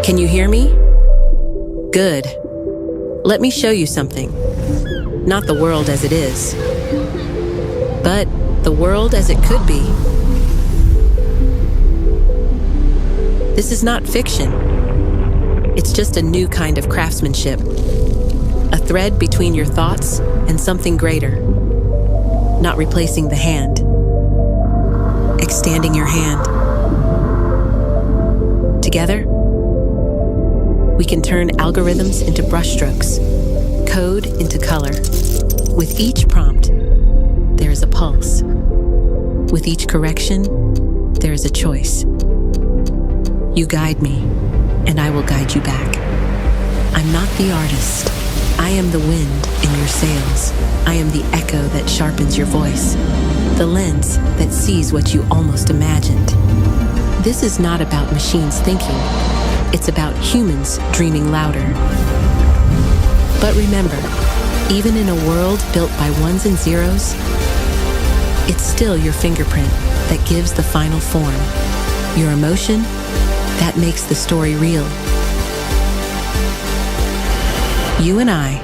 Can you hear me? Good. Let me show you something. Not the world as it is, but the world as it could be. This is not fiction. It's just a new kind of craftsmanship. A thread between your thoughts and something greater. Not replacing the hand. Extending your hand. Together, we can turn algorithms into brushstrokes, code into color. With each prompt, there is a pulse. With each correction, there is a choice. You guide me, and I will guide you back. I'm not the artist. I am the wind in your sails. I am the echo that sharpens your voice. The lens that sees what you almost imagined. This is not about machines thinking. It's about humans dreaming louder. But remember, even in a world built by ones and zeros, it's still your fingerprint that gives the final form. Your emotion, that makes the story real. You and I,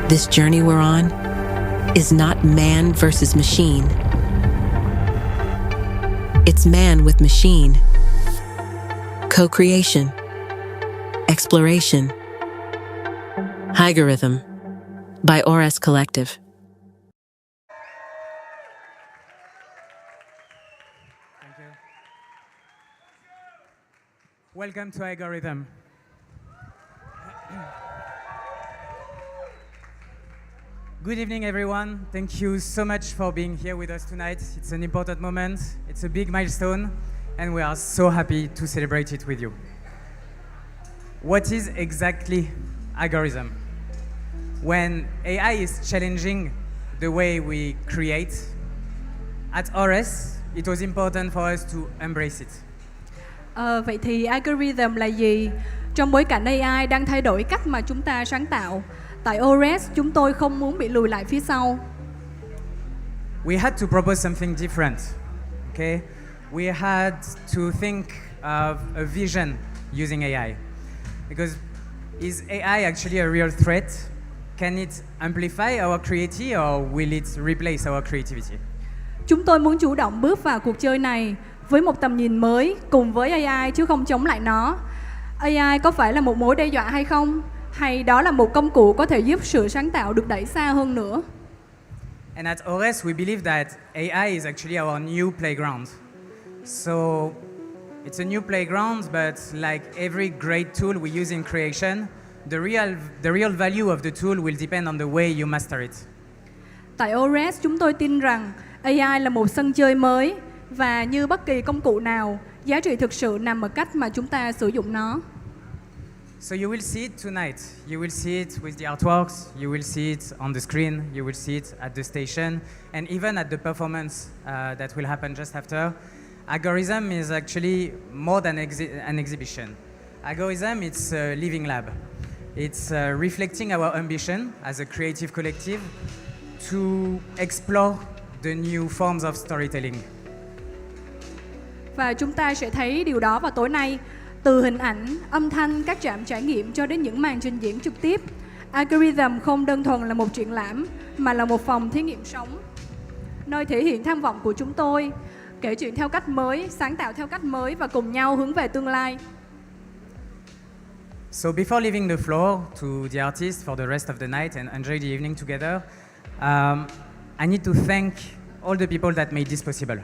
this journey we're on, is not man versus machine. It's man with machine. Co-creation. Exploration. Aigorithm by Orès Collective. Thank you. Welcome to Aigorithm. Good evening, everyone. Thank you so much for being here with us tonight. It's an important moment. It's a big milestone, and we are so happy to celebrate it with you. What is exactly Aigorithm? When AI is challenging the way we create, at Orès, it was important for us to embrace it. Vậy thì Aigorithm là gì? Trong bối cảnh AI đang thay đổi cách mà chúng ta sáng tạo, tại Orès chúng tôi không muốn bị lùi lại phía sau. We had to propose something different. Okay? We had to think of a vision using AI. Because is AI actually a real threat? Can it amplify our creativity or will it replace our creativity? Chúng tôi muốn chủ động bước vào cuộc chơi này với một tầm nhìn mới cùng với AI chứ không chống lại nó. AI có phải là một mối đe dọa hay không? Hay đó là một công cụ có thể giúp sự sáng tạo được đẩy xa hơn nữa? And at Orès, we believe that AI is actually our new playground. So it's a new playground, but like every great tool we use in creation, the real value of the tool will depend on the way you master it. Tại Orès, chúng tôi tin rằng AI là một sân chơi mới và như bất kỳ công cụ nào, giá trị thực sự nằm ở cách mà chúng ta sử dụng nó. So you will see it tonight. You will see it with the artworks, you will see it on the screen, you will see it at the station, and even at the performance that will happen just after. Aigorithm is actually more than an exhibition. Aigorithm, it's a living lab. It's reflecting our ambition as a creative collective to explore the new forms of storytelling. Và chúng ta sẽ thấy điều đó vào tối nay. Từ hình ảnh, âm thanh, các trạm trải nghiệm cho đến những màn trình diễn trực tiếp, Aigorithm không đơn thuần là một triển lãm mà là một phòng thí nghiệm sống, nơi thể hiện tham vọng của chúng tôi, kể chuyện theo cách mới, sáng tạo theo cách mới và cùng nhau hướng về tương lai. So before leaving the floor to the artists for the rest of the night and enjoy the evening together, I need to thank all the people that made this possible.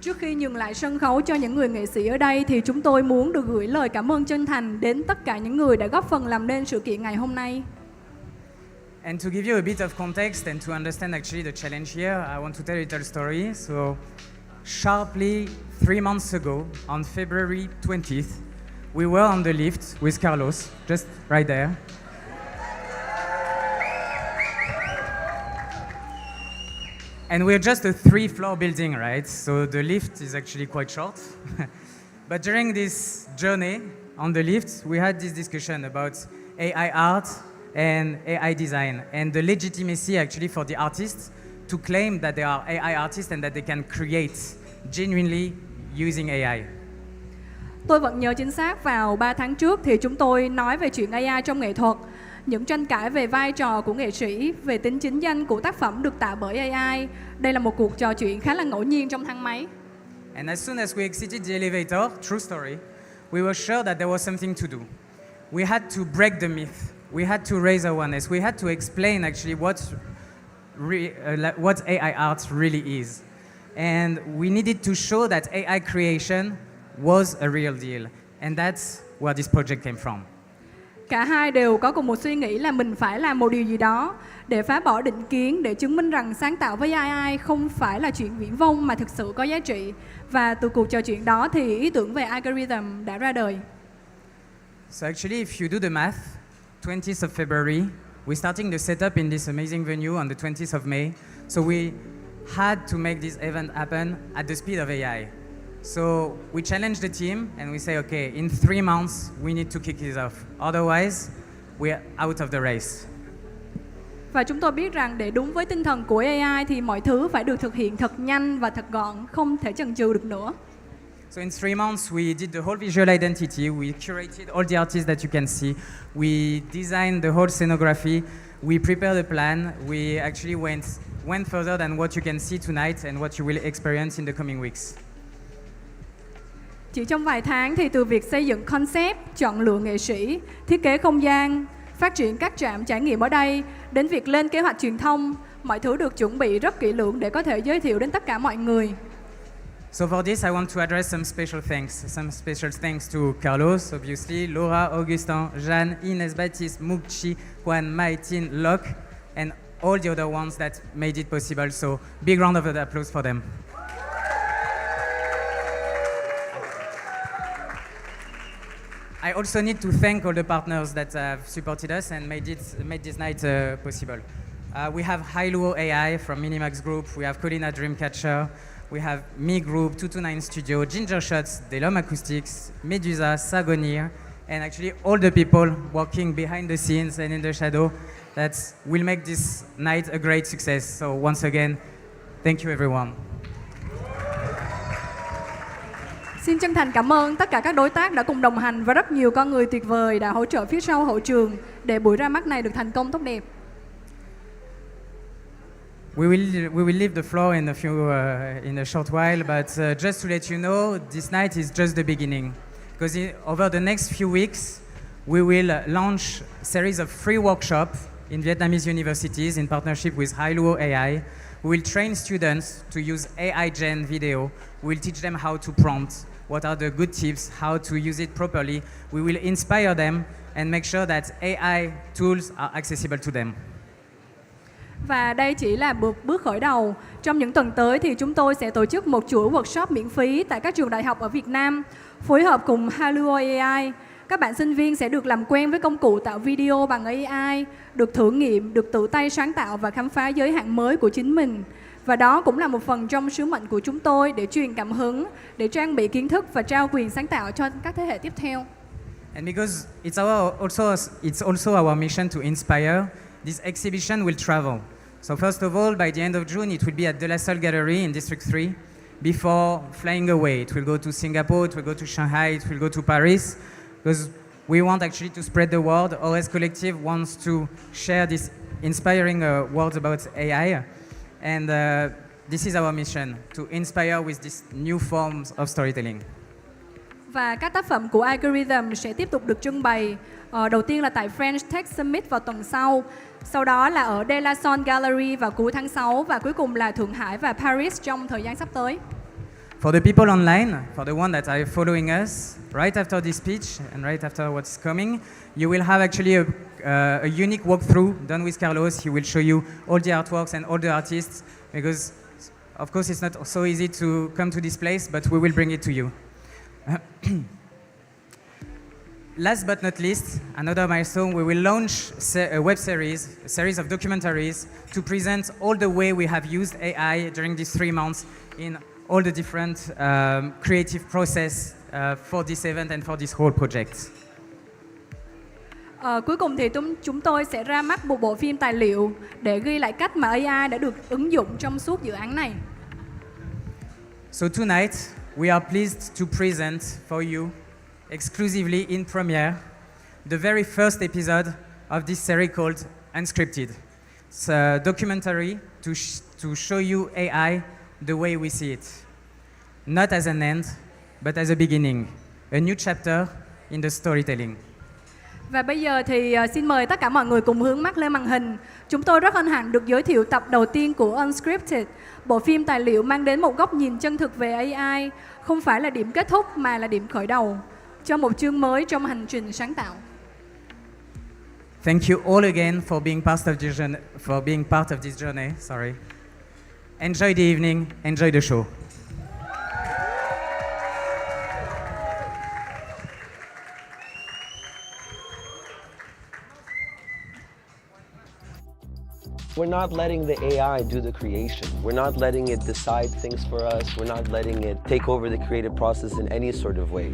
Trước khi nhường lại sân khấu cho những người nghệ sĩ ở đây thì chúng tôi muốn được gửi lời cảm ơn chân thành đến tất cả những người đã góp phần làm nên sự kiện ngày hôm nay. And to give you a bit of context and to understand actually the challenge here, I want to tell a little story. So sharply 3 months ago, on February 20th, we were on the lift with Carlos, just right there. And we're just a 3-floor building, right? So the lift is actually quite short. But during this journey on the lift, we had this discussion about AI art and AI design and the legitimacy actually for the artists to claim that they are AI artists and that they can create genuinely using AI. Tôi vẫn nhớ chính xác vào 3 tháng trước thì chúng tôi nói về chuyện AI trong nghệ thuật, những tranh cãi về vai trò của nghệ sĩ, về tính chính danh của tác phẩm được tạo bởi AI. Đây là một cuộc trò chuyện khá là ngẫu nhiên trong thang máy. And as soon as we exited the elevator, true story, we were sure that there was something to do. We had to break the myth. We had to raise awareness. We had to explain actually what AI art really is. And we needed to show that AI creation was a real deal. And that's where this project came from. Cả hai đều có cùng một suy nghĩ là mình phải làm một điều gì đó để phá bỏ định kiến, để chứng minh rằng sáng tạo với AI không phải là chuyện viển vông mà thực sự có giá trị. Và từ cuộc trò chuyện đó thì ý tưởng về Aigorithm đã ra đời. So actually, if you do the math, 20th of February, we're starting the setup in this amazing venue on the 20th of May. So we had to make this event happen at the speed of AI. So we challenged the team and we say, okay, in 3 months, we need to kick this off. Otherwise, we're out of the race. Và chúng tôi biết rằng để đúng với tinh thần của AI thì mọi thứ phải được thực hiện thật nhanh và thật gọn, không thể chần chừ được nữa. So in 3 months, we did the whole visual identity. We curated all the artists that you can see. We designed the whole scenography. We prepared a plan. We actually went further than what you can see tonight and what you will experience in the coming weeks. Chỉ trong vài tháng thì từ việc xây dựng concept, chọn lựa nghệ sĩ, thiết kế không gian, phát triển các trạm trải nghiệm ở đây, đến việc lên kế hoạch truyền thông, mọi thứ được chuẩn bị rất kỹ lưỡng để có thể giới thiệu đến tất cả mọi người. So for this, I want to address some special thanks to Carlos, obviously, Laura, Augustin, Jeanne, Ines, Baptiste, Mukchi, Juan, Maitin, Locke, and all the other ones that made it possible. So big round of applause for them. I also need to thank all the partners that have supported us and made this night possible. We have Hailuo AI from Minimax Group. We have Colina Dreamcatcher. We have Me Group, 229 Studio, Ginger Shots, Delhomme Acoustics, Medusa, Sagonir, and actually all the people working behind the scenes and in the shadow that will make this night a great success. So once again, thank you everyone. Xin chân thành cảm ơn tất cả các đối tác đã cùng đồng hành và rất nhiều con người tuyệt vời đã hỗ trợ phía sau hậu trường để buổi ra mắt này được thành công tốt đẹp. We will leave the floor in a short while, but just to let you know, this night is just the beginning. Because over the next few weeks, we will launch a series of free workshops in Vietnamese universities in partnership with Hailuo AI. We will train students to use AI Gen video. We will teach them how to prompt, what are the good tips, how to use it properly. We will inspire them and make sure that AI tools are accessible to them. Và đây chỉ là bước khởi đầu. Trong những tuần tới thì chúng tôi sẽ tổ chức một chuỗi workshop miễn phí tại các trường đại học ở Việt Nam, phối hợp cùng Hailuo AI. Các bạn sinh viên sẽ được làm quen với công cụ tạo video bằng AI, được thử nghiệm, được tự tay sáng tạo và khám phá giới hạn mới của chính mình. Và đó cũng là một phần trong sứ mệnh của chúng tôi để truyền cảm hứng, để trang bị kiến thức và trao quyền sáng tạo cho các thế hệ tiếp theo. And because it's also our mission to inspire, this exhibition will travel. So first of all, by the end of June, it will be at De La Salle Gallery in District 3. Before flying away, it will go to Singapore, it will go to Shanghai, it will go to Paris. Because we want actually to spread the word. Orès Collective wants to share this inspiring words about AI. And this is our mission, to inspire with these new forms of storytelling. Và các tác phẩm của Aigorithm sẽ tiếp tục được trưng bày. Đầu tiên là tại French Tech Summit vào tuần sau đó là ở De La Salle Gallery vào cuối tháng 6 và cuối cùng là Thượng Hải và Paris trong thời gian sắp tới. For the people online, for the one that are following us, right after this speech and right after what's coming, you will have actually a unique walkthrough done with Carlos. He will show you all the artworks and all the artists, because of course it's not so easy to come to this place, but we will bring it to you. Last but not least, another milestone, we will launch a web series, a series of documentaries to present all the way we have used AI during these 3 months in all the different creative process for this event and for this whole project. Cuối cùng thì chúng tôi sẽ ra mắt một bộ phim tài liệu để ghi lại cách mà AI đã được ứng dụng trong suốt dự án này. So tonight, we are pleased to present for you exclusively in Premiere the very first episode of this series called Unscripted. It's a documentary to show you AI the way we see it. Not as an end, but as a beginning, a new chapter in the storytelling. Và bây giờ thì xin mời tất cả mọi người cùng hướng mắt lên màn hình. Chúng tôi rất hân hạnh được giới thiệu tập đầu tiên của Unscripted, bộ phim tài liệu mang đến một góc nhìn chân thực về AI, không phải là điểm kết thúc mà là điểm khởi đầu cho một chương mới trong hành trình sáng tạo. Thank you all again for being part of this journey. Sorry. Enjoy the evening. Enjoy the show. We're not letting the AI do the creation. We're not letting it decide things for us. We're not letting it take over the creative process in any sort of way.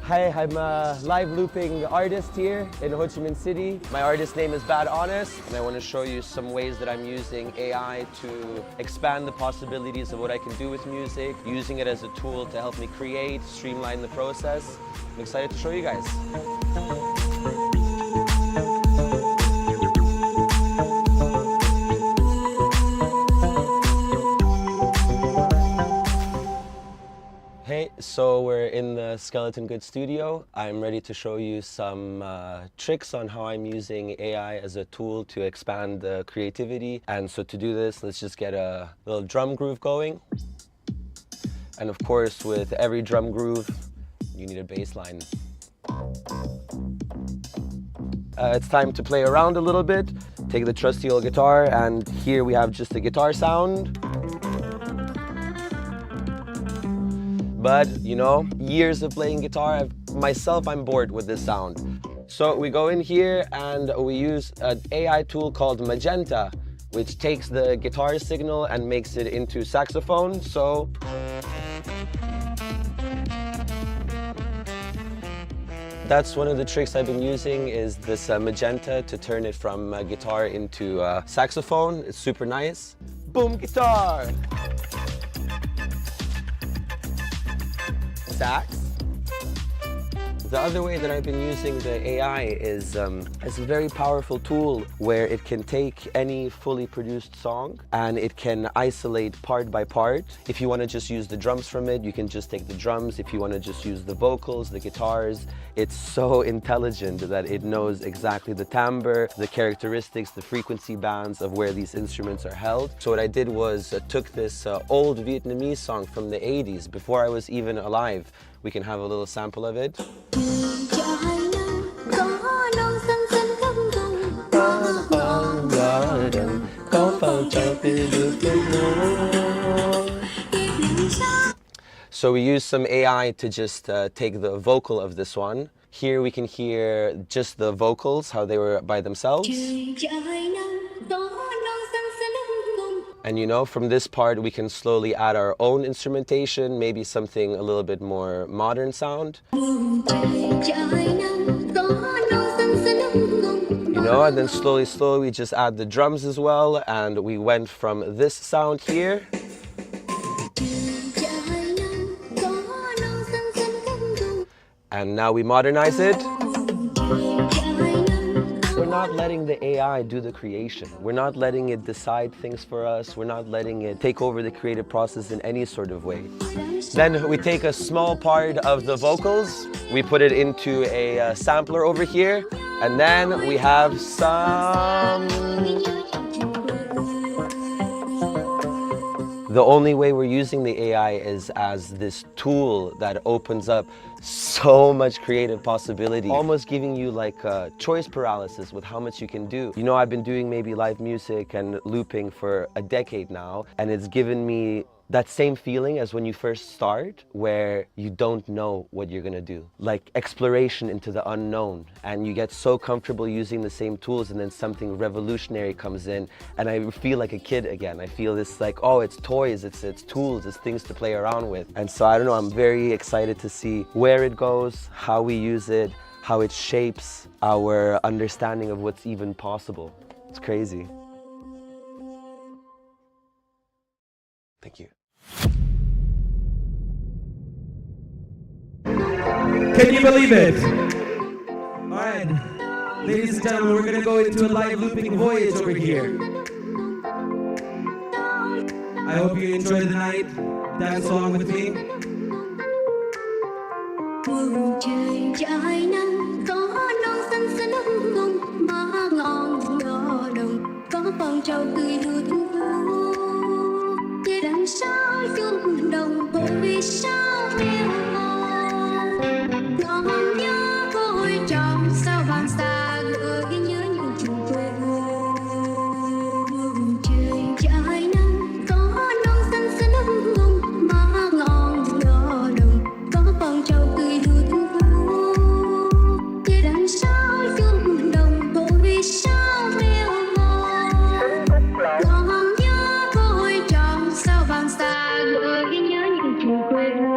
Hi, I'm a live looping artist here in Ho Chi Minh City. My artist name is Bad Honest, and I want to show you some ways that I'm using AI to expand the possibilities of what I can do with music, using it as a tool to help me create, streamline the process. I'm excited to show you guys. Hey, so we're in the Skeleton Good studio. I'm ready to show you some tricks on how I'm using AI as a tool to expand the creativity. And so to do this, let's just get a little drum groove going. And of course, with every drum groove, you need a bass line. It's time to play around a little bit. Take the trusty old guitar, and here we have just a guitar sound. But, you know, years of playing guitar, I'm bored with this sound. So we go in here and we use an AI tool called Magenta, which takes the guitar signal and makes it into saxophone. So that's one of the tricks I've been using, is this Magenta to turn it from guitar into saxophone. It's super nice. Boom, guitar! Sax. The other way that I've been using the AI is it's a very powerful tool where it can take any fully produced song and it can isolate part by part. If you want to just use the drums from it, you can just take the drums. If you want to just use the vocals, the guitars, it's so intelligent that it knows exactly the timbre, the characteristics, the frequency bands of where these instruments are held. So what I did was took this old Vietnamese song from the 80s, before I was even alive. We can have a little sample of it. So we use some AI to just take the vocal of this one. Here we can hear just the vocals, how they were by themselves. And you know, from this part we can slowly add our own instrumentation, maybe something a little bit more modern sound. You know, and then slowly we just add the drums as well, and we went from this sound here and now we modernize it. We're not letting the AI do the creation. We're not letting it decide things for us. We're not letting it take over the creative process in any sort of way. Then we take a small part of the vocals, we put it into a sampler over here, and then we have some... The only way we're using the AI is as this tool that opens up so much creative possibility, almost giving you like choice paralysis with how much you can do. You know, I've been doing maybe live music and looping for a decade now, and it's given me that same feeling as when you first start, where you don't know what you're gonna do. Like exploration into the unknown, and you get so comfortable using the same tools, and then something revolutionary comes in, and I feel like a kid again. I feel this like, oh, it's toys, it's tools, it's things to play around with. And so I don't know, I'm very excited to see where it goes, how we use it, how it shapes our understanding of what's even possible. It's crazy. Thank you. Can you believe it? Alright, ladies and gentlemen, we're gonna go into a live looping voyage over here. I hope you enjoy the night. Dance along with me. Bầu trời trải nắng có non xanh xanh ấm bông má ngon đỏ đồng có con trâu tươi hương thú về đằng sau chuông đồng bồi sao mèo mòn ngọn nhớ côi tròn sao vàng xa gợi nhớ những chung quê hương. Bầu trời trải nắng có non xanh xanh ấm bông má ngon đỏ đồng có con trâu tươi hương thú về đằng sau chuông đồng bồi sao mèo mòn ngọn nhớ côi tròn sao vàng xa gợi nhớ những chung quê hương.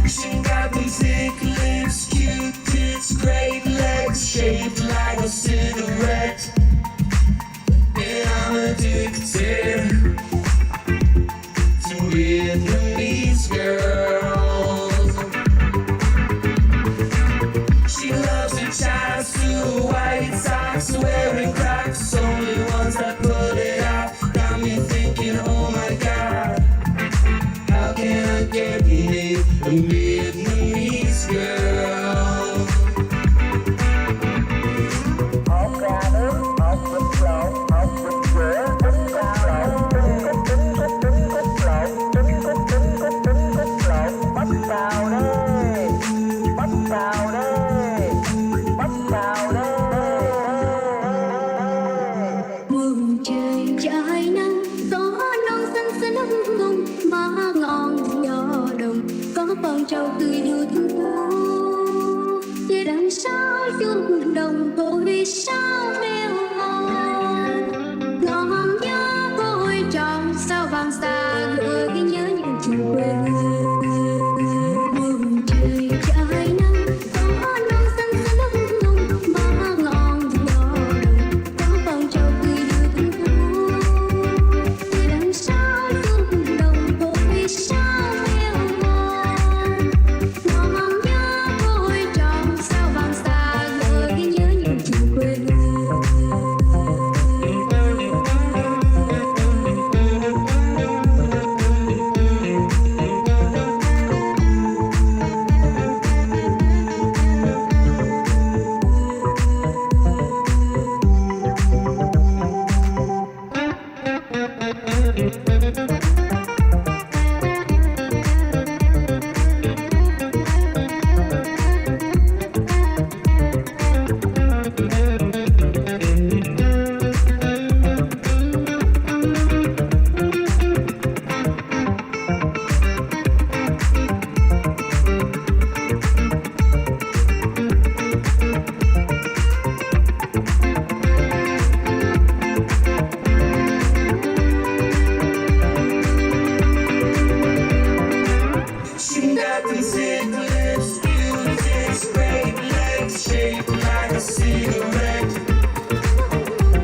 She got these thick lips, cute tits, great legs, shaped like a cigarette. And I'm addicted to Vietnamese girls. She loves her child suit, white socks, wearing Crocs, only ones that put it off. Got me thinking, oh my God, how can I get me a Vietnamese girl? Bầu trời trải nắng có non xanh xanh ấm bông má ngon nhỏ đồng có con trâu tươi hương thú về đằng sau chuông đồng bồi sao mèo mòn ngọn nhớ côi tròn sao vàng xa gợi nhớ những chung quê hương. Bầu trời trải nắng có non xanh xanh ấm bông má ngon nhỏ đồng có con trâu tươi hương thú về đằng sau chuông đồng bồi sao mèo mòn ngọn nhớ côi tròn sao vàng xa gợi nhớ những chung quê hương. She got these thick lips, cute tits, great legs, shaped like a cigarette.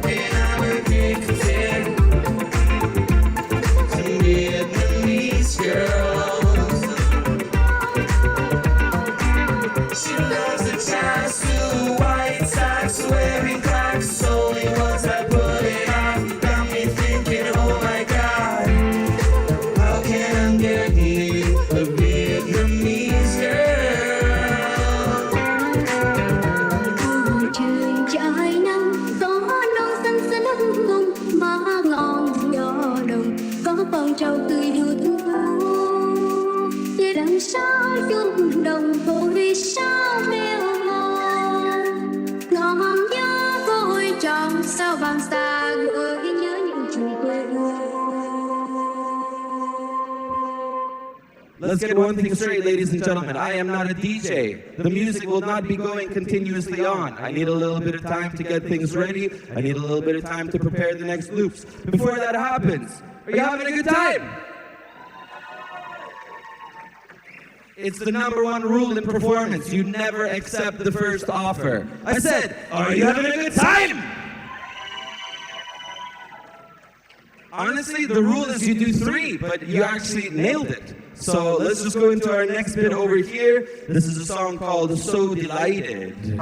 And I'm addicted to Vietnamese girls. She loves the child suit, white socks, wearing Crocs, only ones that put it off. Got me thinking, oh my God, how can I get me a Vietnamese girl? Bầu trời trải nắng có non xanh xanh ấm bông má ngon nhỏ đồng có con trâu tươi hương thú về đằng sau chuông đồng bồi sao mèo mòn ngọn nhớ côi tròn sao vàng xa gợi nhớ những chung quê hương. let's get one thing straight, ladies and gentlemen. I am not a DJ. The music will not be going continuously on. I need a little bit of time to get things ready. I need a little bit of time to prepare the next loops. Before that happens, are you having a good time? It's the #1 rule in performance. You never accept the first offer. I said, are you having a good time? Honestly, the rule is you do 3, but you actually nailed it. So let's just go into our next bit over here. This is a song called So Delighted.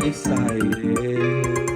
excited.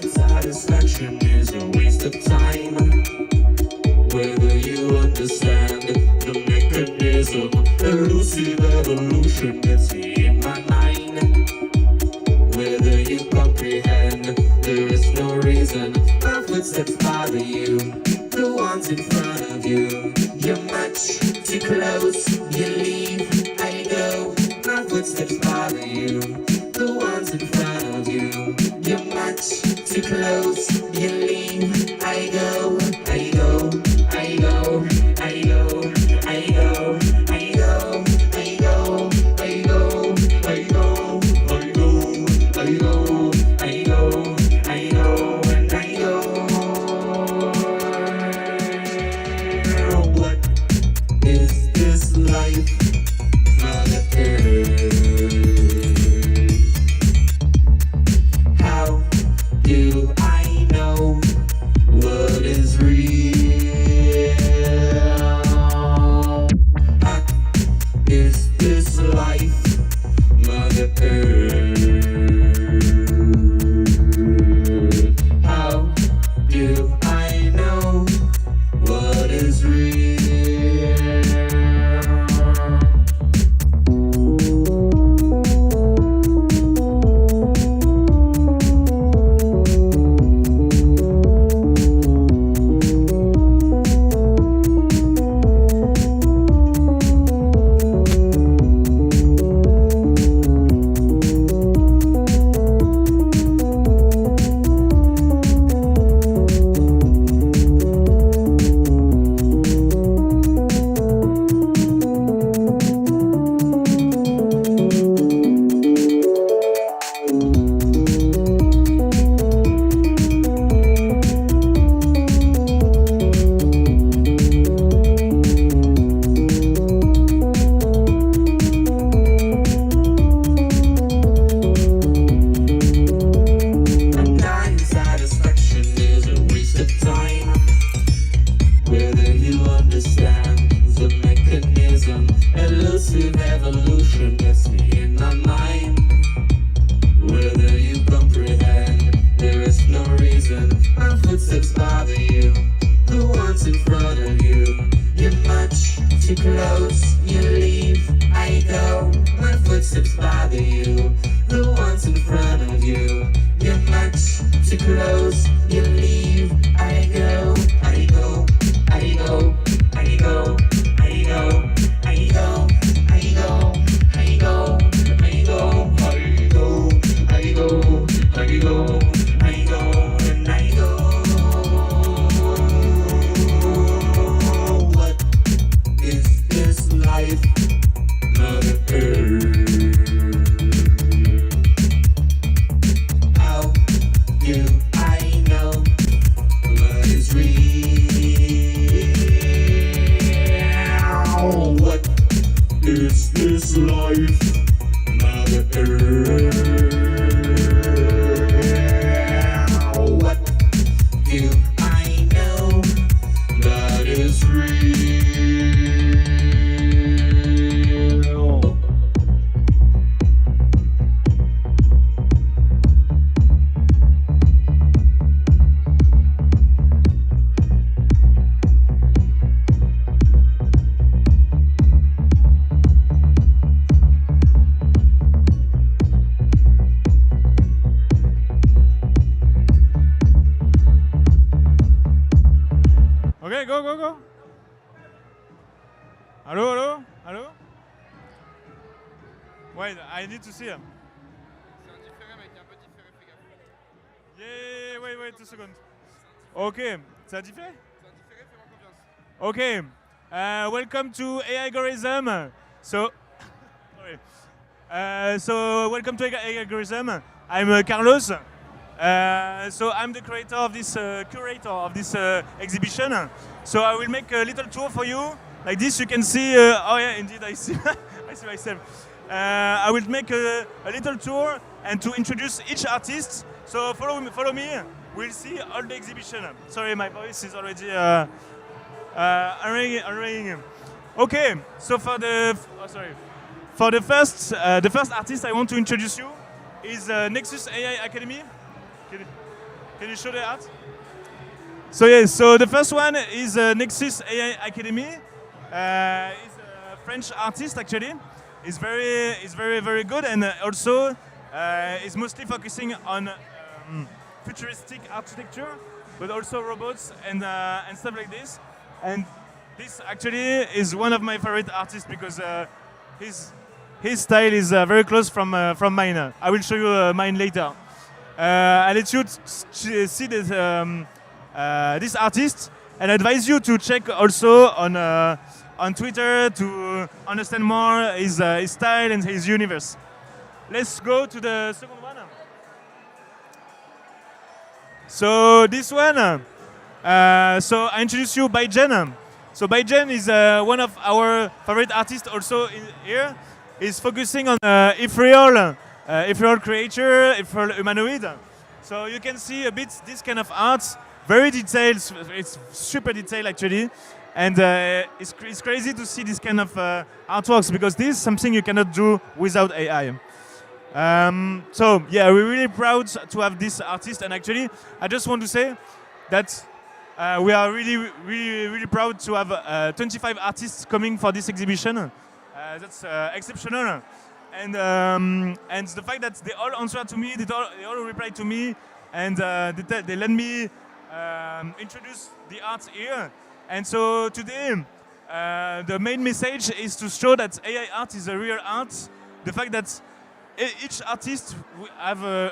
Satisfaction is a waste of time. Whether you understand the mechanism, elusive evolution gets me in my mind. Whether you comprehend, there is no reason my footsteps bother you. The ones in front of you, you're much too close. You leave, I go. My footsteps bother you. The ones in front of you, you're much too close. You leave, I go, I go, I go, I go, I go, I go, I go, I go, I go, I go, I go, I go, I go, and I go. What is this life? Mother Earth. How do I know what is real? What is this life, Mother Earth? How do I know what is real? Evolution gets me in my mind. Whether you comprehend, there is no reason my footsteps bother you. The ones in front of you, you're much too close. You leave, I go. My footsteps bother you. The ones in front of you, you're much too close. You leave, I go. I go, I go, I go, I go, I go. I go, I go, I go, I go, I go, I go, I go, and I go. What is this life, Mother Earth? How do I know what is real? What is this life, Mother Earth? What do I know that is real? go, go, go. Hello, hello, hello. Wait, I need to see him. Yeah, wait, 2 seconds. Ok, ça a différé? Ok, welcome to AI Aigorithm. So, sorry. So welcome to AI Aigorithm. I'm Carlos. So I'm the creator of this, curator of this exhibition. So I will make a little tour for you. Like this, you can see. Oh yeah, indeed, I see. I see myself. I will make a little tour and to introduce each artist. So follow me. We'll see all the exhibition. Sorry, my voice is already unringing. Okay, so for the first artist I want to introduce you is Nexus AI Academy. Can you show the art? So yes, so the first one is Nexus AI Academy. He's a French artist actually. He's very good, and also is mostly focusing on futuristic architecture, but also robots and stuff like this. And this actually is one of my favorite artists because his style is very close from mine. I will show you mine later. I'll let you see this artist and advise you to check also on Twitter to understand more his style and his universe. Let's go to the second one. So this one, so I introduce you Baijen. So Baijen is one of our favorite artists also here. He's focusing on ethereal creature, ethereal humanoid. So you can see a bit this kind of art, very detailed. It's super detailed actually, and it's crazy to see this kind of artworks because this is something you cannot do without AI. So yeah, we're really proud to have this artist, and actually, I just want to say that we are really proud to have 25 artists coming for this exhibition. That's exceptional, and the fact that they all answer to me, they all reply to me, and they let me introduce the art here. And so today, the main message is to show that AI art is a real art. The fact that each artist have a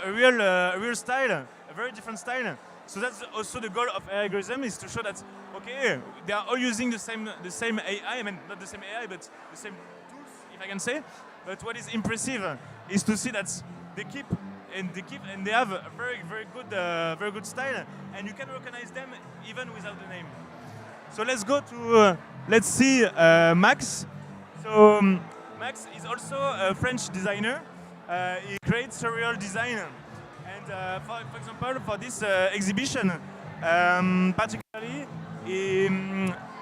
real style, a very different style. So that's also the goal of AI Aigorithm, is to show that okay, they are all using the same AI. I mean, not the same AI, but the same tools, if I can say. But what is impressive is to see that they keep and they have a very good style, and you can recognize them even without the name. So let's go to let's see Max. So Max is also a French designer. He creates surreal design, and for example, for this exhibition, particularly, he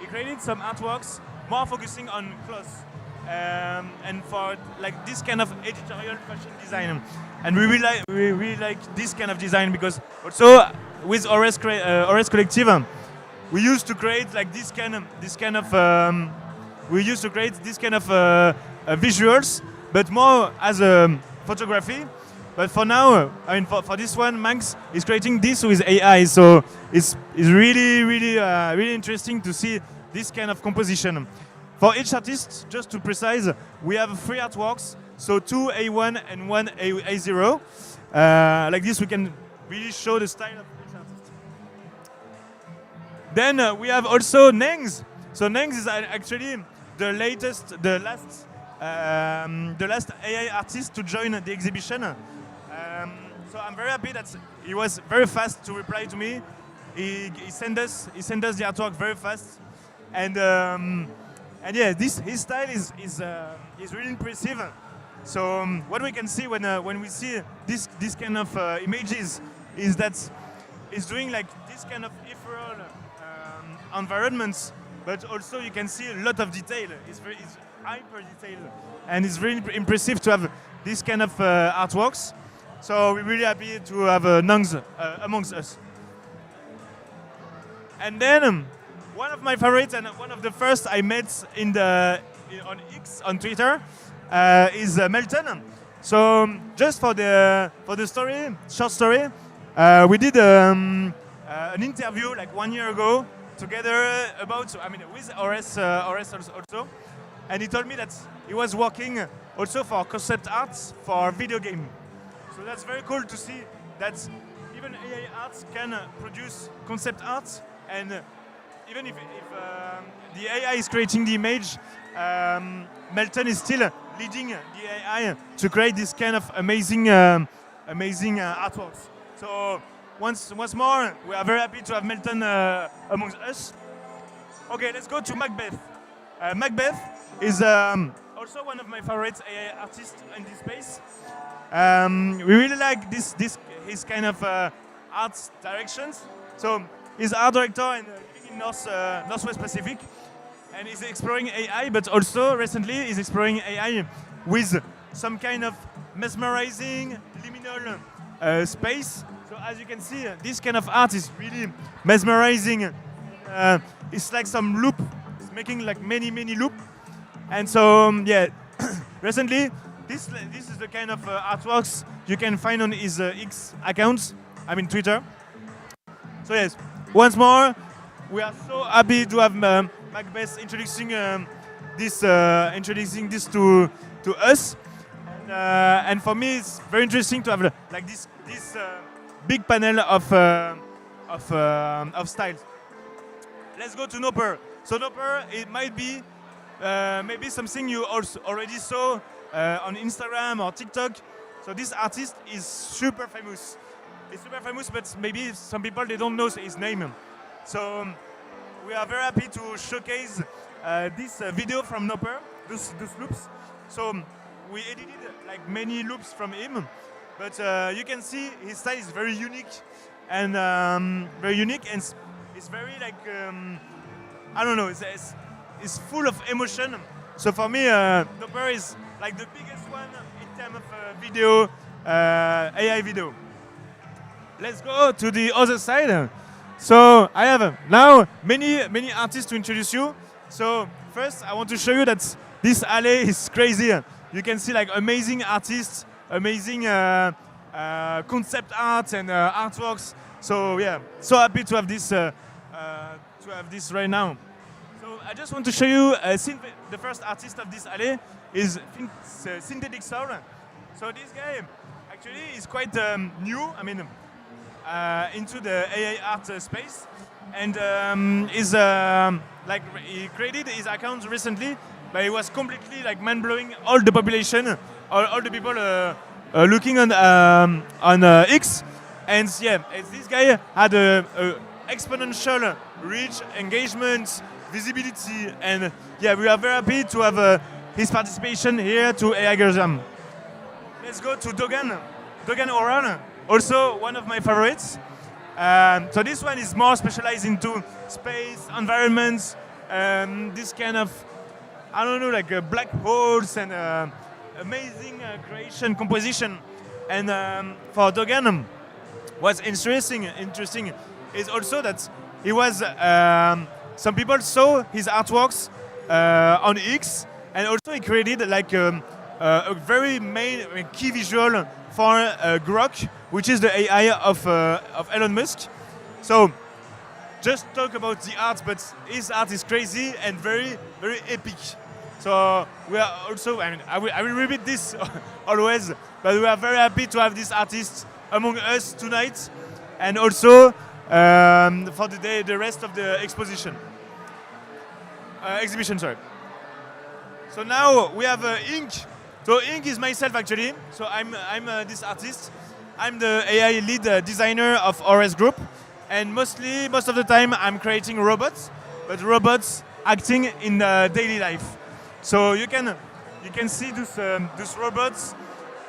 created some artworks more focusing on clothes, and for like this kind of editorial fashion design. And we really like this kind of design because also with Orès Collective, we used to create like this kind of visuals, but more as a photography. But for now, I mean, for this one, Max is creating this with AI. So it's really interesting to see this kind of composition. For each artist, just to precise, we have 3 artworks. So 2 A1 and 1 A0. Like this, we can really show the style of each artist. Then we have also Nengs. So Nengs is actually the last AI artist to join the exhibition. So I'm very happy that he was very fast to reply to me. He sent us the artwork very fast, and yeah, his style is really impressive. So what we can see when we see this kind of images is that it's doing like this kind of ethereal environments, but also you can see a lot of detail. It's hyper detailed, and it's really impressive to have this kind of artworks. So we're really happy to have Nengs amongst us. And then one of my favorites and one of the first I met on X on Twitter is Melton. So just for the short story, we did an interview like 1 year ago together about, with Orès, also, and he told me that he was working also for concept art for video game. So that's very cool to see that even AI art can produce concept art, and even if the AI is creating the image, Melton is still leading the AI to create this kind of amazing artworks. So once more, we are very happy to have Melton amongst us. Okay, let's go to Macbeth. Macbeth is also one of my favorite AI artists in this space. We really like his kind of art directions. So he's art director in Northwest Pacific, and he's exploring AI, but also recently he's exploring AI with some kind of mesmerizing liminal space. So as you can see, this kind of art is really mesmerizing. It's like some loop. It's making like many loop. And so yeah, recently this is the kind of artworks you can find on his X account. Twitter. So yes, once more, we are so happy to have Macbeth introducing this to us. And for me, it's very interesting to have like this big panel of styles. Let's go to Noper. So Noper, it might be maybe something you also already saw on Instagram or TikTok. So this artist is super famous. He's super famous, but maybe some people they don't know his name. So we are very happy to showcase this video from Noper, those loops. So we edited like many loops from him, but you can see his style is very unique, and it's very like I don't know, it's full of emotion. So for me, Noper is like the biggest one in terms of video, AI video. Let's go to the other side. So I have now many artists to introduce you. So first, I want to show you that this alley is crazy. You can see like amazing artists, amazing concept art and artworks. So yeah, so happy to have this right now. So I just want to show you the first artist of this alley is Synthetic Soul. So this guy actually is quite new. Into the AI art space, and he created his account recently, but it was completely like mind-blowing. All the population, all the people looking on X, and yeah, this guy had a exponential reach, engagement, visibility, and yeah, we are very happy to have his participation here to Aigorithm. Let's go to Dogan Oran. Also one of my favorites. So this one is more specialized into space, environments, this kind of, I don't know, like black holes and amazing creation, composition. And for Dogan, what's interesting is also that he was, some people saw his artworks on X, and also he created like a very main key visual for Grok, which is the AI of Elon Musk. So just talk about the art, but his art is crazy and very epic. So we are also, I will repeat this always, but we are very happy to have this artist among us tonight, and also for the rest of the exhibition. Sorry. So now we have Ink. So Ink is myself actually. So I'm this artist. I'm the AI lead designer of Orès Group, and most of the time I'm creating robots, but robots acting in daily life. So you can see those robots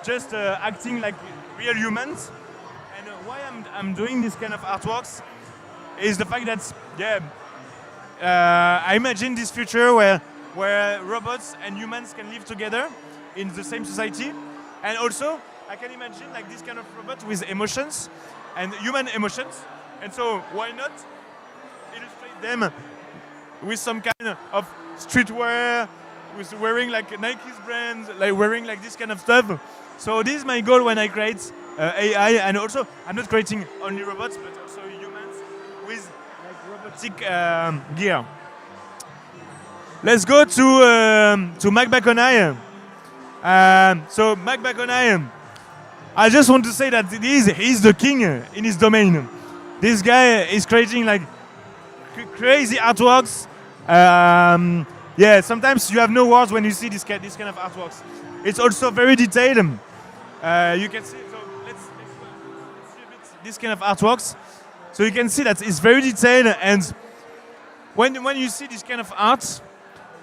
just acting like real humans. And why I'm doing this kind of artworks is the fact that I imagine this future where robots and humans can live together in the same society, and also I can imagine like this kind of robot with emotions and human emotions, and so why not illustrate them with some kind of streetwear, with wearing like Nike's brand, like wearing like this kind of stuff. So this is my goal when I create AI, and also I'm not creating only robots but also humans with like robot optic gear. Let's go to Mac Baconai. So Mac Baconai, I just want to say that he's the king in his domain. This guy is creating like crazy artworks. Yeah, sometimes you have no words when you see this kind of artworks. It's also very detailed. You can see. So let's see a bit this kind of artworks. So you can see that it's very detailed, and when you see this kind of art,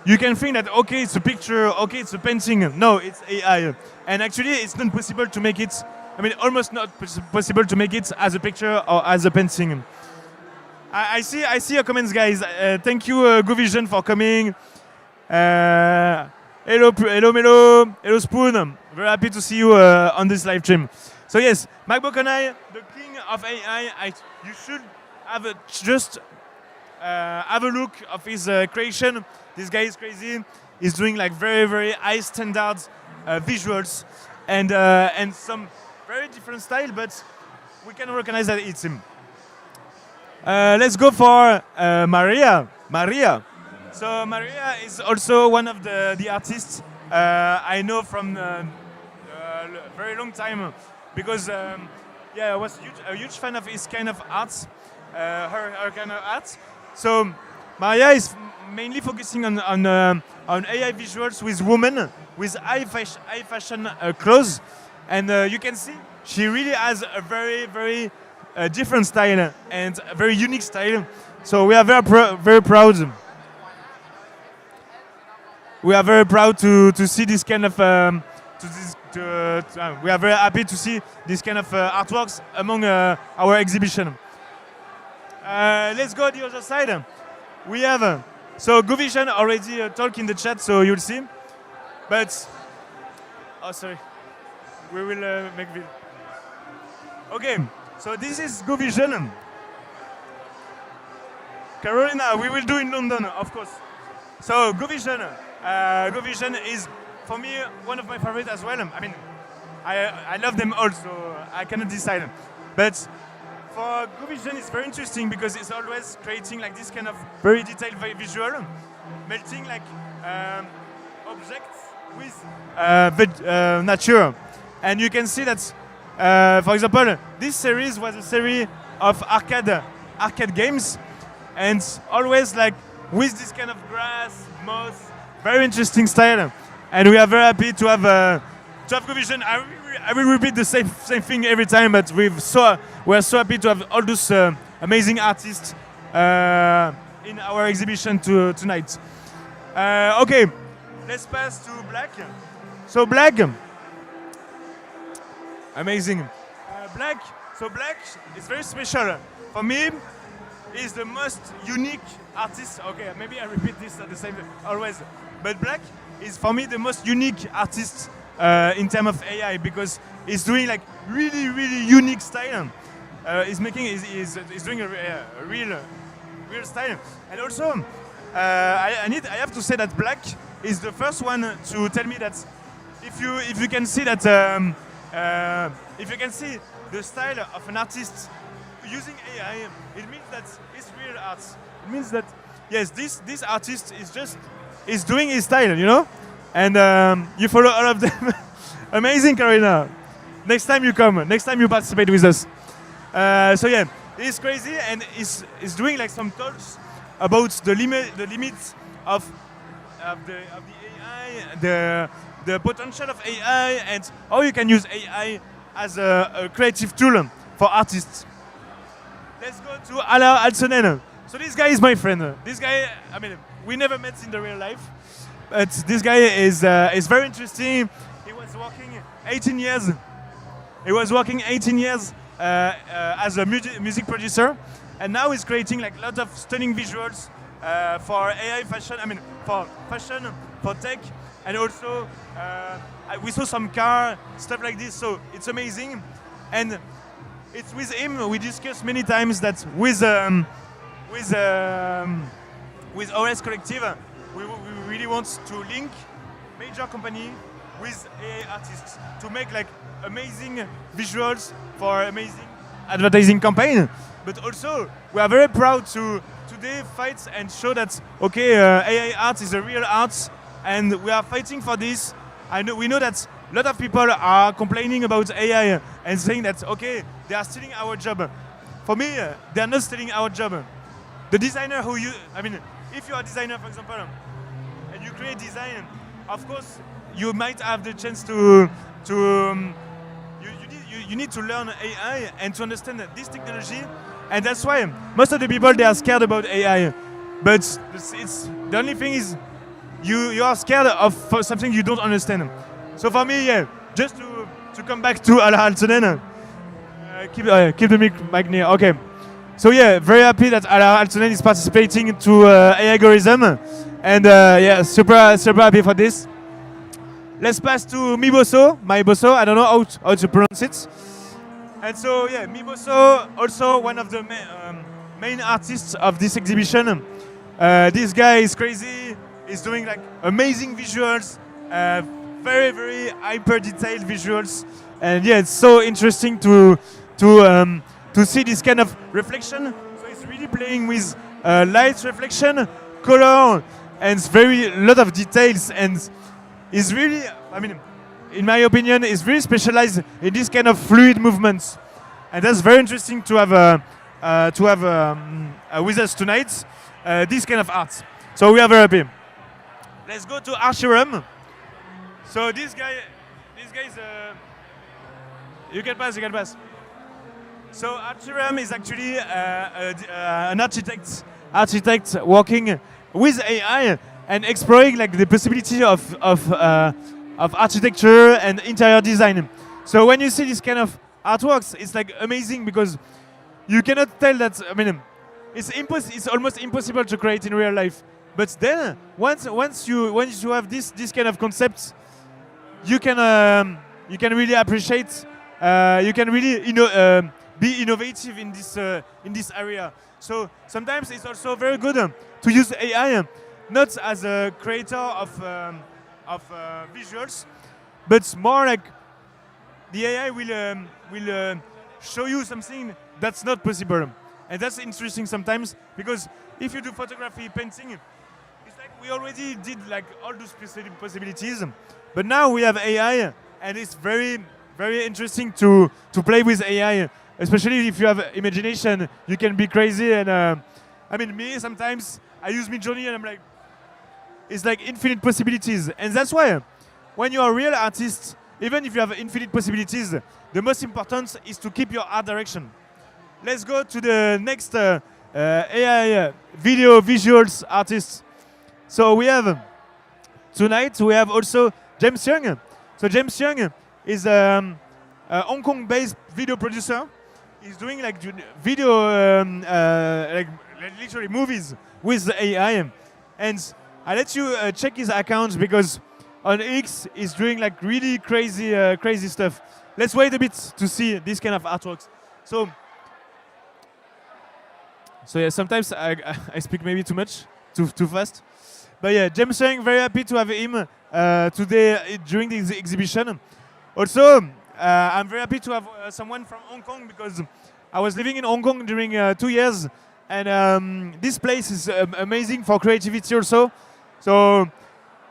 you can think that okay, it's a picture, okay, it's a painting. No, it's AI, and actually, it's not possible to make it. I mean, almost not possible to make it as a picture or as a painting. I see your comments, guys. Thank you, Go Vision, for coming. Hello Melo, hello Spoon. Very happy to see you on this live stream. So yes, Mac Baconai, the king of AI. You should have have a look of his creation. This guy is crazy. He's doing like very, very high standard visuals and some very different style, but we can recognize that it's him. Let's go for Maria. So Maria is also one of the artists I know from a very long time because I was a huge fan of his kind of art, her kind of art. So Maria is mainly focusing on AI visuals with women with high fashion clothes, and you can see she really has a very, very different style and a very unique style. So we are very proud. We are very proud to see this kind of. We are very happy to see this kind of artworks among our exhibition. Let's go the other side. We have so Go Vision already talk in the chat, so you'll see. But sorry, we will make video. Okay, so this is Go Vision. Carolina, we will do in London, of course. So Go Vision is for me one of my favorites as well. I mean, I love them all, so I cannot decide. But for Go Vision, it's very interesting because it's always creating like this kind of very detailed visual, melting like objects with nature. And you can see that, for example, this series was a series of arcade games, and always like with this kind of grass, moss, very interesting style. And we are very happy to have Go Vision. I will repeat the same thing every time, but we're so happy to have all those amazing artists in our exhibition tonight. Okay, let's pass to Black. So Black, amazing. Black is very special. For me, he's the most unique artist. Okay, maybe I repeat this at the same time always. But Black is for me the most unique artist in terms of AI because he's doing like really, really unique style. He's doing a real style. And also, I have to say that Black is the first one to tell me that if you can see that if you can see the style of an artist using AI, it means that it's real art. It means that yes, this artist is doing his style, you know, and you follow all of them. Amazing, Karina. Next time you come, next time you participate with us. So yeah, he's crazy and he's doing like some talks about the limits of the AI, the potential of AI, and how you can use AI as a creative tool for artists. Let's go to Ala Alsonen. So this guy is my friend. This guy, I mean, we never met in the real life, but this guy is very interesting. He was working 18 years. He was working 18 years as a music producer, and now he's creating like a lot of stunning visuals for AI fashion. I mean, for fashion, for tech, and also we saw some car stuff like this. So it's amazing, and it's with him we discussed many times that with Orès Collective, we really want to link major company with AI artists to make like amazing visuals for amazing advertising campaign. But also we are very proud to today fight and show that okay, AI art is a real art, and we are fighting for this. We know that a lot of people are complaining about AI and saying that okay, they are stealing our job. For me, they are not stealing our job. The designer if you are a designer, for example, and you create design, of course, you might have the chance you need to learn AI and to understand this technology, and that's why most of the people they are scared about AI. But it's the only thing is you are scared of something you don't understand. So for me, yeah, just to come back to Ala Altonen, keep the mic near. Okay. So yeah, very happy that Ala Altonen is participating to AI Aigorithm, and yeah, super happy for this. Let's pass to Miboso, my bosso. I don't know how to pronounce it. And so yeah, Miboso, also one of the main artists of this exhibition. This guy is crazy. He's doing like amazing visuals, very hyper detailed visuals, and yeah, it's so interesting to see this kind of reflection. So he's really playing with light reflection, color, and it's a lot of details, and is really, in my opinion, is really specialized in this kind of fluid movements, and that's very interesting to have with us tonight. This kind of art. So we are very happy. Let's go to Archirum. So this guy is you can pass. So Archirum is actually an architect working with AI and exploring like the possibility of architecture and interior design. So when you see this kind of artworks, it's like amazing because you cannot tell that. It's almost impossible to create in real life. But then once you have this kind of concepts, you can really appreciate. You can really be innovative in this area. So sometimes it's also very good to use AI not as a creator of visuals, but more like the AI will show you something that's not possible, and that's interesting sometimes because if you do photography, painting, it's like we already did like all those possibilities, but now we have AI, and it's very interesting to play with AI, especially if you have imagination. You can be crazy, and me sometimes I use Midjourney and I'm like, it's like infinite possibilities, and that's why when you are a real artist, even if you have infinite possibilities, the most important is to keep your art direction. Let's go to the next AI video visuals artist. So tonight we have also James Young. So James Young is a Hong Kong-based video producer. He's doing like video, like literally movies with AI, and I let you check his account because on X he's doing like really crazy stuff. Let's wait a bit to see this kind of artworks. So yeah, sometimes I speak maybe too much, too fast. But yeah, James Young, very happy to have him today during the exhibition. Also, I'm very happy to have someone from Hong Kong because I was living in Hong Kong during 2 years, and this place is amazing for creativity also. So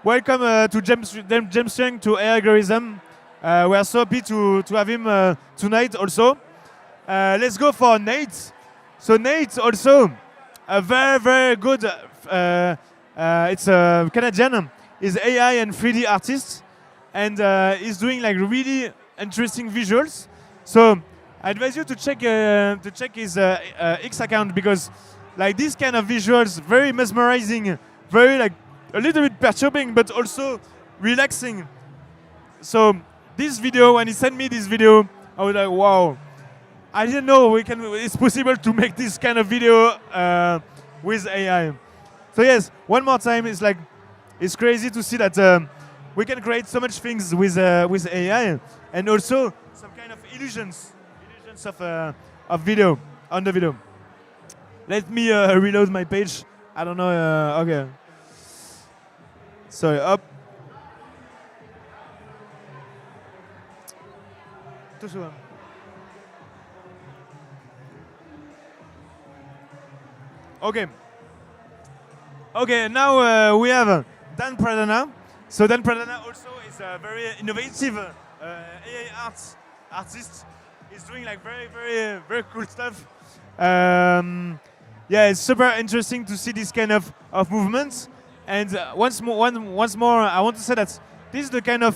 welcome to James Young to AI Aigorithm. We are so happy to have him tonight also. Let's go for Nate. So Nate also a very good. It's a Canadian. He's AI and 3D artist, and he's doing like really interesting visuals. So I advise you to check his X account because like this kind of visuals, very mesmerizing, very like a little bit perturbing, but also relaxing. So this video, when he sent me this video, I was like, wow. I didn't know it's possible to make this kind of video with AI. So yes, one more time, it's crazy to see that we can create so much things with AI, and also some kind of illusions of video on the video. Let me reload my page. I don't know. Okay. Sorry. Up. Okay, Okay, now we have Dan Pradana. So Dan Pradana also is a very innovative AI artist. He's doing like very cool stuff. Yeah, it's super interesting to see this kind of movements. And once more, I want to say that this is the kind of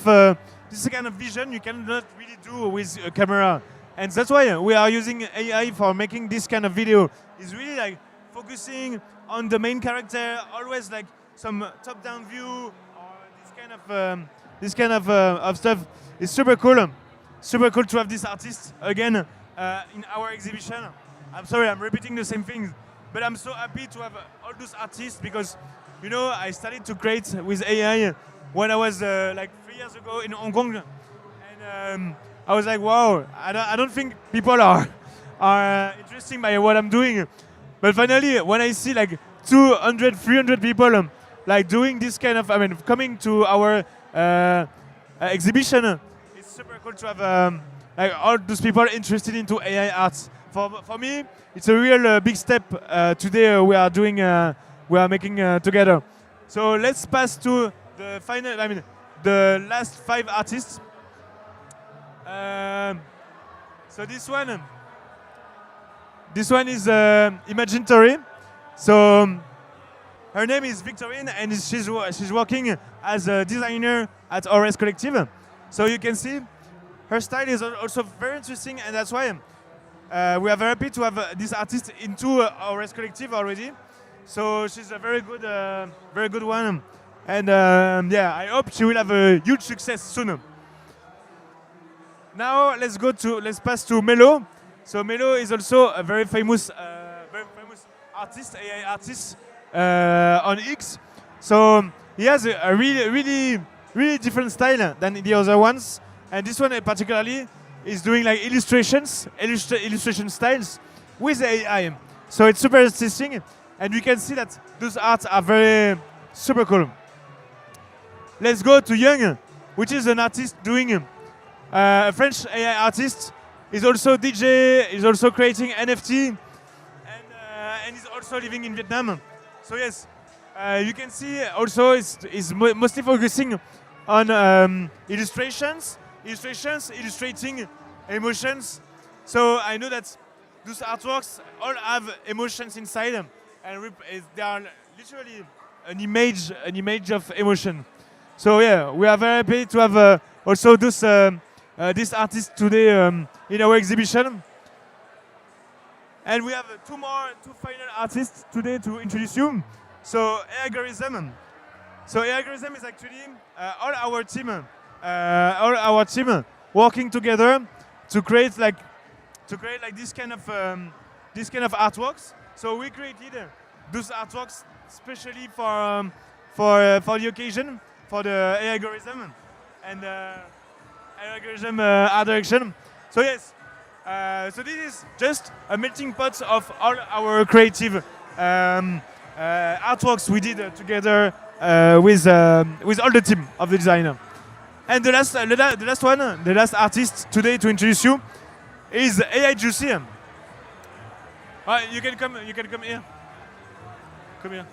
vision you cannot really do with a camera, and that's why we are using AI for making this kind of video. It's really like focusing on the main character, always like some top-down view or this kind of stuff. It's super cool to have this artist again in our exhibition. I'm sorry, I'm repeating the same thing, but I'm so happy to have all those artists because, you know, I started to create with AI when I was like 3 years ago in Hong Kong, and I was like, wow, I don't think people are interested by what I'm doing. But finally, when I see like 200, 300 people like doing this kind of, coming to our exhibition, it's super cool to have like all those people interested into AI art. For me, it's a real big step today we are making together. So let's pass to the final, the last 5 artists. So this one is Imaginatory. So her name is Victorine, and she's working as a designer at Orès Collective. So you can see her style is also very interesting, and that's why we are very happy to have this artist into Orès Collective already. So she's a very good one, and yeah, I hope she will have a huge success soon. Now let's pass to Melo. So Melo is also a very famous artist, AI artist on X. So he has a really different style than the other ones, and this one particularly is doing like illustration styles with AI. So it's super interesting, and we can see that those arts are very super cool. Let's go to Young, which is an artist doing a French AI artist. He's also DJ, he's also creating NFT, and he's also living in Vietnam. So yes, you can see also he's mostly focusing on illustrating emotions. So I know that those artworks all have emotions inside them, and they are literally an image of emotion. So yeah, we are very happy to have also this artist today in our exhibition. And we have two final artists today to introduce you. So Aigorithm. So Aigorithm is actually all our team working together to create this kind of artworks. So we created those artworks especially for the occasion, for the Aigorithm and Aigorithm art direction. So yes, so this is just a melting pot of all our creative artworks we did together with all the team of the designer. And the last artist today to introduce you is AI Juicy. You can come here. Come here.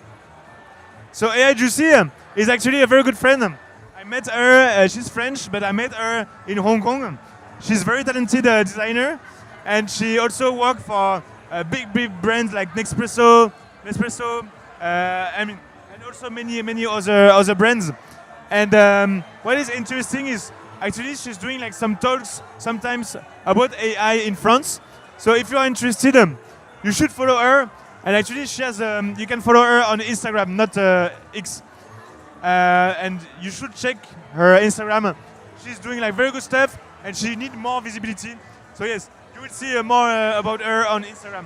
So AI Juicy is actually a very good friend. I met her, she's French, but I met her in Hong Kong. She's a very talented designer, and she also worked for big brands like Nespresso, and also many other brands. And what is interesting is actually she's doing like some talks sometimes about AI in France. So if you are interested, you should follow her. And actually she has you can follow her on Instagram, not X. And you should check her Instagram. She's doing like very good stuff, and she needs more visibility. So yes, you will see more about her on Instagram.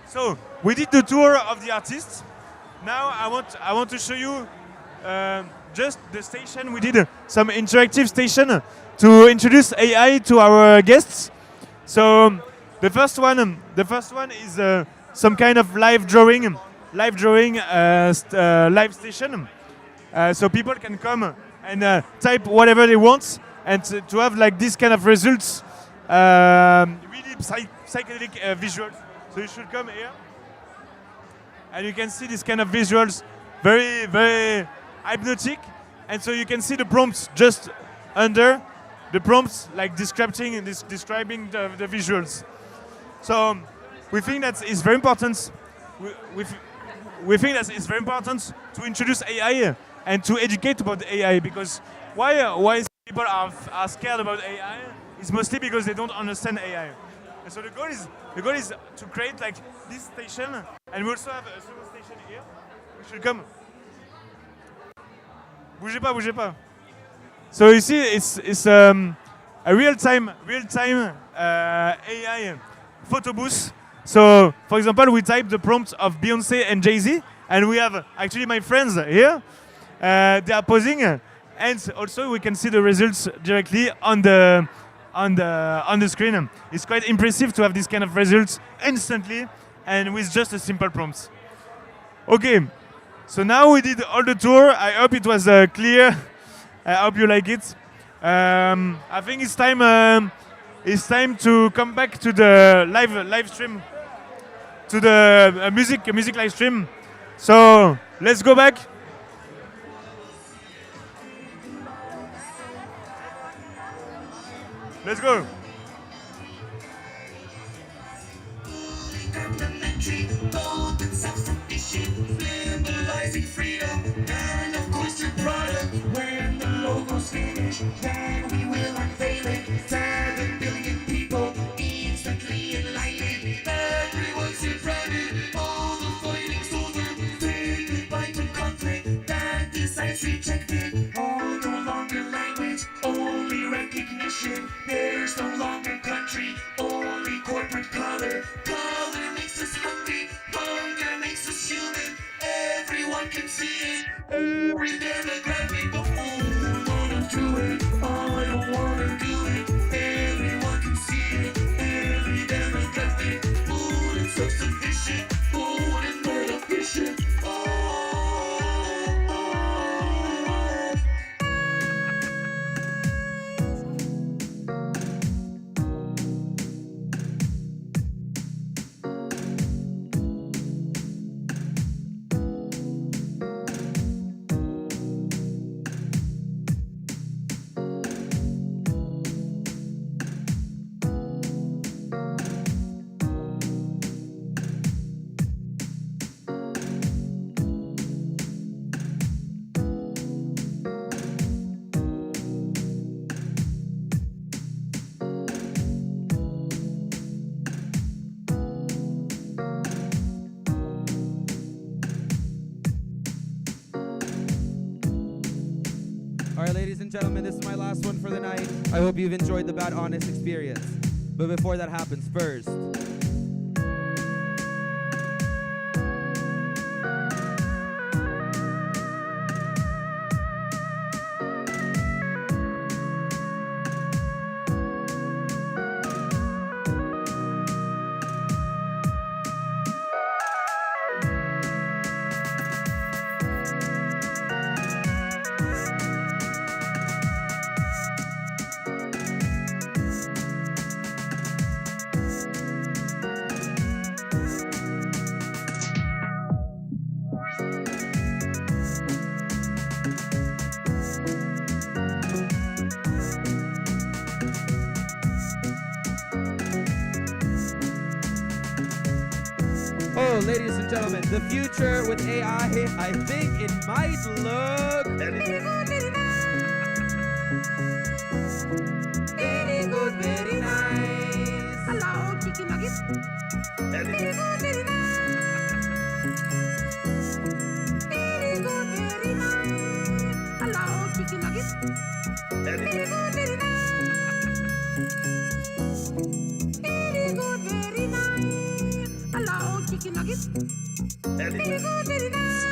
So we did the tour of the artists. Now I want to show you just the station. We did some interactive station to introduce AI to our guests. So the first one is some kind of live drawing live station. So people can come and type whatever they want, and to have like this kind of results, really psychedelic visuals. So you should come here. and you can see this kind of visuals, very, very hypnotic. And so you can see the prompts just under the prompts, like describing the visuals. So we think that it's very important. We think that it's very important to introduce AI and to educate about AI, because why people are scared about AI is mostly because they don't understand AI. And so the goal is to create like this station, and we also have a second station here. We should come. Bougez pas. So you see, it's a real-time AI photo booth. So, for example, we type the prompt of Beyoncé and Jay-Z, and we have actually my friends here. They are posing, and also we can see the results directly on the screen. It's quite impressive to have this kind of results instantly and with just a simple prompt. Okay, so now we did all the tour. I hope it was clear. I hope you like it. I think it's time to come back to the live stream, to the music live stream. So let's go back. Let's go. Symbolizing freedom, and of course your product. When the logo's finished, then we will unveil it. 7 billion people instantly enlightened. Everyone's in private, all the fighting's over. Say goodbye to conflict, that decides rejected. All no longer language, only recognition. There's no longer country, only corporate color. Color makes us hungry, hunger makes us human. Everyone can see it, every demographic. Oh, I wanna do it, I don't wanna do it. Everyone can see it, every demographic. Food and self-sufficient, food and more efficient. All right, ladies and gentlemen, this is my last one for the night. I hope you've enjoyed the Bad Honest experience. But before that happens, first, oh, ladies and gentlemen, the future with AI, I think it might look very good, very nice. Hello, chicken nuggets. Very good, very nice. Very good, very nice. Hello, chicken nuggets. Very good, very nice. Very good, very nice. Hello, chicken nuggets. Very good, very nice.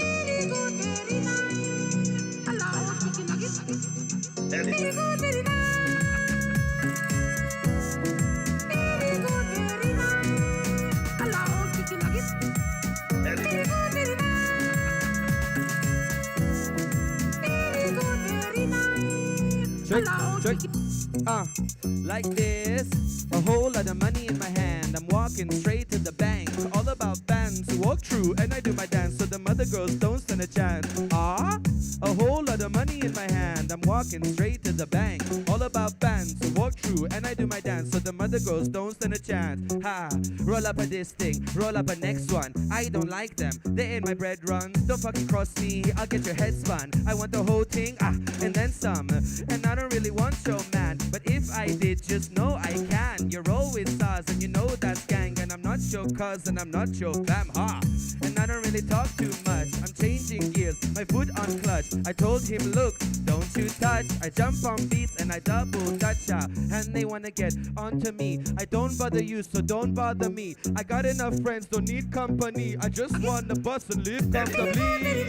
Very good, very nice. Hello, chicken nuggets. Very good, very nice. Very good, very nice. Hello, chicken nuggets. Very good, very nice. Very good, very nice. Hello, chicken. Like this, a whole lot of money in my hand. I'm walking straight to the bank. All about bands who walk through, and I do my dance so the mother girls don't stand a chance. A whole lot of money in my hand. I'm walking straight to the bank. All about bands who walk through, and I do my dance so the mother girls don't stand a chance. Roll up a this thing, roll up a next one. I don't like them, they ain't my bread runs. Don't fucking cross me, I'll get your head spun. I want the whole thing, and then some. And I don't really want your man, but if I did, just know I can. You're always stars, and you know that's gang. And I'm not your cousin, I'm not your fam, And I don't really talk too much. I'm changing gears, my foot on clutch. I told him, look, don't you touch. I jump on beats and I double dutch out. And they wanna get onto me. I don't bother you, so don't bother me. I got enough friends, don't need company. I just wanna bust and live comfortably.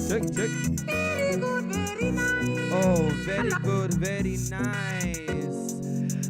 Check, check. Oh, very good, very nice.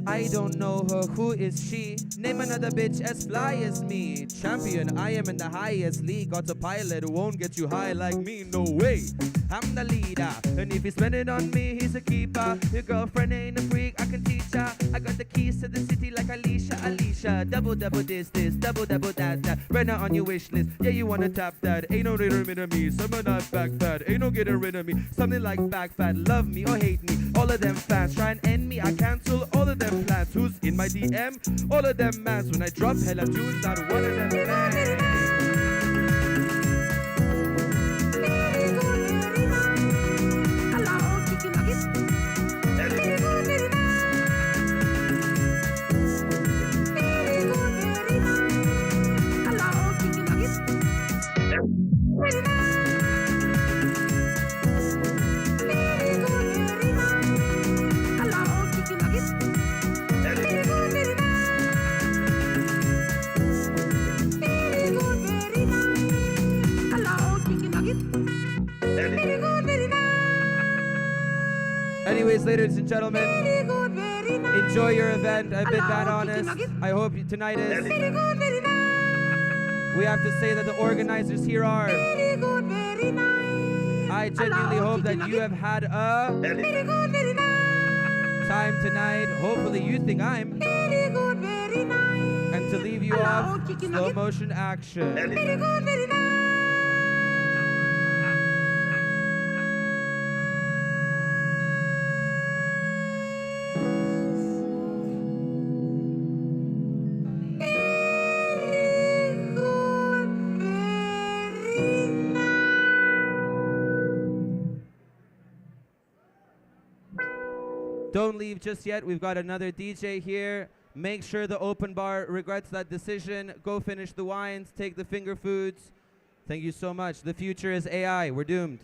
I don't know her, who is she? Name another bitch as fly as me. Champion, I am in the highest league. Got a pilot who won't get you high like me, no way. I'm the leader, and if you spend it on me, he's a keeper. Your girlfriend ain't a freak, I can teach her. I got the keys to the city like Alicia. Double this, double that. Renner on your wish list, yeah, you wanna tap that. Ain't no getting rid of me, summer not back fat. Ain't no getting rid of me, something like back fat. Love me or hate me, all of them fans. Try and end me, I cancel all of them plans. Who's in my DM? All of them mans. When I drop hella tunes, not one of them plans. Anyways, ladies and gentlemen, enjoy your event. I've been that honest. I hope tonight is. We have to say that the organizers here are. I genuinely hope that you have had a time tonight. Hopefully you think I'm. And to leave you off, slow motion action. Don't leave just yet. We've got another DJ here. Make sure the open bar regrets that decision. Go finish the wines, take the finger foods. Thank you so much. The future is AI. We're doomed.